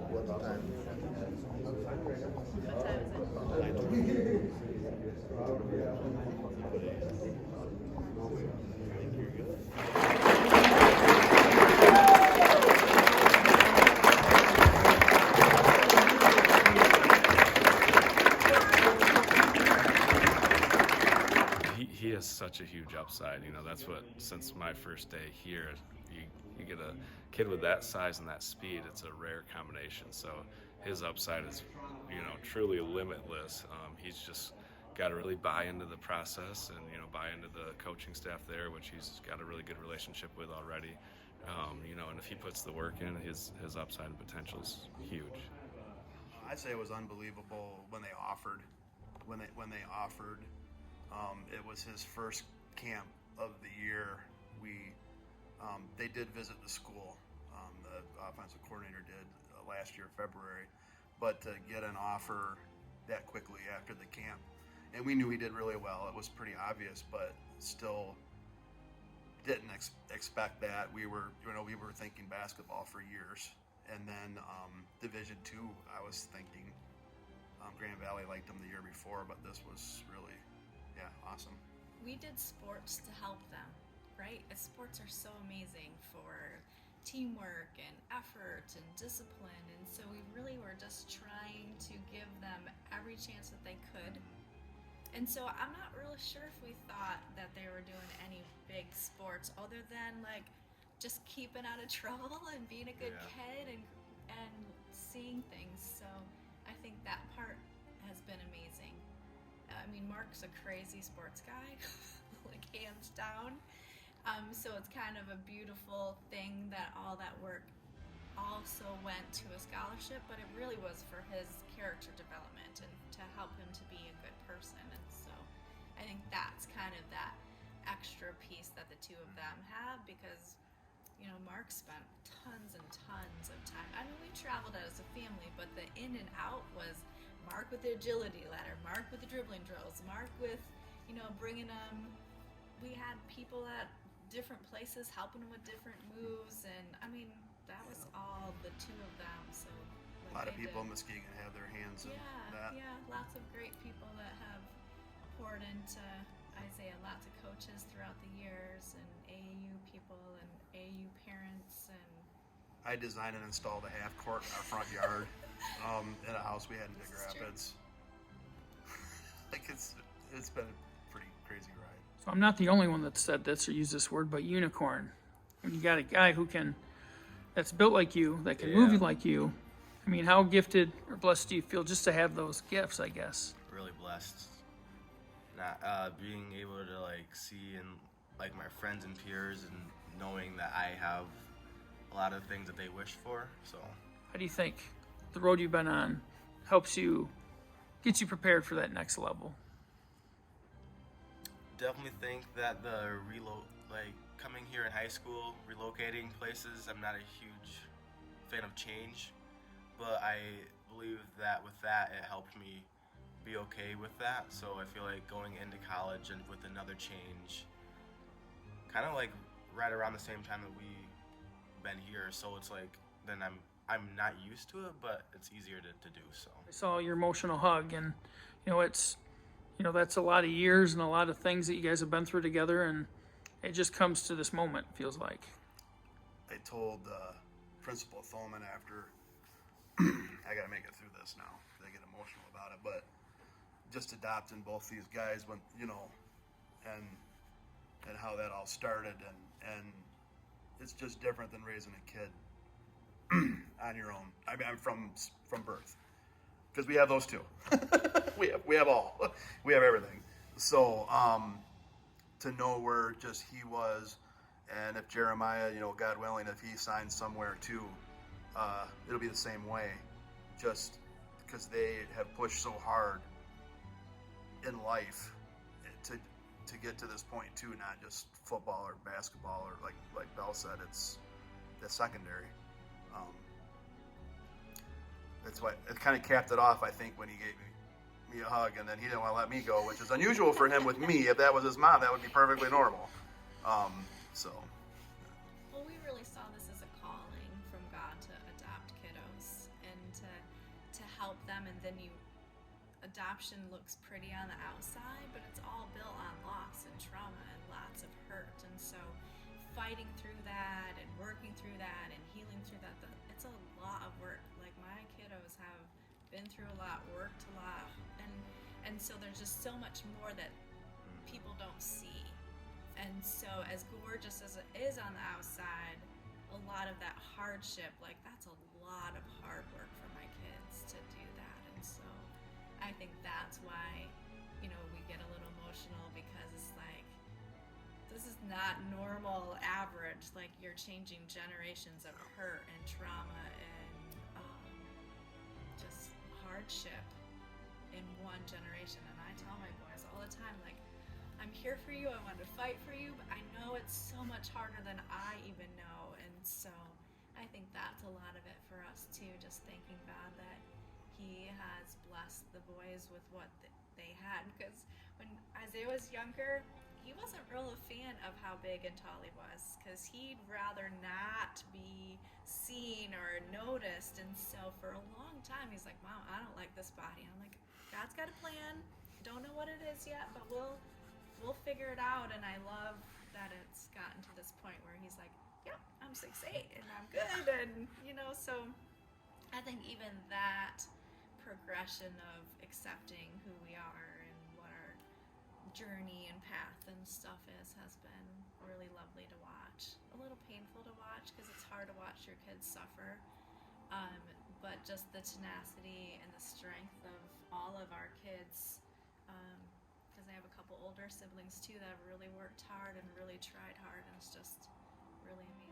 What's the time? What time is it? He has such a huge upside. That's what, since my first day here, you get a kid with that size and that speed, it's a rare combination. So his upside is, truly limitless. He's just got to really buy into the process and, buy into the coaching staff there, which he's got a really good relationship with already. And if he puts the work in, his upside and potential is huge. I'd say it was unbelievable when they offered. It was his first camp of the year. They did visit the school. The offensive coordinator did last year, February. But to get an offer that quickly after the camp, and we knew he did really well. It was pretty obvious, but still didn't expect that. We were thinking basketball for years, and then Division II. I was thinking Grand Valley liked him the year before, but this was really, awesome. We did sports to help them, right? Sports are so amazing for teamwork and effort and discipline, and so we really were just trying to give them every chance that they could. And so I'm not really sure if we thought that they were doing any big sports other than just keeping out of trouble and being a good kid and seeing things. So I think that part has been amazing. I mean, Mark's a crazy sports guy, hands down. So it's kind of a beautiful thing that all that work also went to a scholarship, but it really was for his character development and to help him to be a good person. And so I think that's kind of that extra piece that the two of them have, because Mark spent tons and tons of time. I mean, we traveled as a family, but the in and out was Mark with the agility ladder, Mark with the dribbling drills, Mark with, bringing them. We had people at different places helping them with different moves, and I mean, that was all the two of them. So a lot of people in Muskegon have their hands in that. Yeah, lots of great people that have poured into Isaiah, lots of coaches throughout the years, and AAU people and AAU parents. And I designed and installed a half court in our front yard in a house we had in Big Rapids. It's been a pretty crazy ride. So I'm not the only one that said this or used this word, but unicorn. When you got a guy that's built like you, that can move like you. I mean, how gifted or blessed do you feel just to have those gifts, I guess? Really blessed. Being able to see and my friends and peers, and knowing that I have a lot of things that they wish for. So how do you think the road you've been on gets you prepared for that next level? Definitely think that coming here in high school, relocating places, I'm not a huge fan of change, but I believe that with that, it helped me be okay with that. So I feel like going into college and with another change, kind of right around the same time that we've been here. So it's then I'm not used to it, but it's easier to do so. I saw your emotional hug, and it's that's a lot of years and a lot of things that you guys have been through together, and it just comes to this moment, feels like. I told Principal Thoman after, I got to make it through this now. I get emotional about it, but just adopting both these guys when, and how that all started, and it's just different than raising a kid on your own. I mean, I'm from birth, because we have those two. we have everything. So to know where just he was, and if Jeremiah, God willing, if he signs somewhere too, it'll be the same way, just because they have pushed so hard in life to get to this point too, not just football or basketball, or like Belle said, it's the secondary. That's why it kind of capped it off, I think, when he gave me a hug, and then he didn't want to let me go, which is unusual for him with me. If that was his mom, that would be perfectly normal. Well, we really saw this as a calling from God to adopt kiddos, and adoption looks pretty on the outside, but it's all built on loss and trauma and lots of hurt. And so fighting through that and working through that and healing through that, it's a lot of work. Like, my kiddos have been through a lot, worked a lot, and so there's just so much more that people don't see. And so as gorgeous as it is on the outside, a lot of that hardship, like, that's a lot of hard work for my kids to do that. And so I think that's why, we get a little emotional, because it's like, this is not normal average. Like, you're changing generations of hurt and trauma and just hardship in one generation. And I tell my boys all the time, like, I'm here for you, I want to fight for you, but I know it's so much harder than I even know. And so I think that's a lot of it for us too, just thanking God that He has blessed the boys with what they had. Because when Isaiah was younger, he wasn't real a fan of how big and tall he was, because he'd rather not be seen or noticed. And so for a long time he's like, Mom, I don't like this body. And I'm like, God's got a plan, don't know what it is yet, but we'll figure it out. And I love that it's gotten to this point where he's like, yep, I'm 6'8" and I'm good. And so I think even that progression of accepting who we are and what our journey and path and stuff has been really lovely to watch. A little painful to watch, because it's hard to watch your kids suffer, but just the tenacity and the strength of all of our kids, because I have a couple older siblings too that have really worked hard and really tried hard, and it's just really amazing.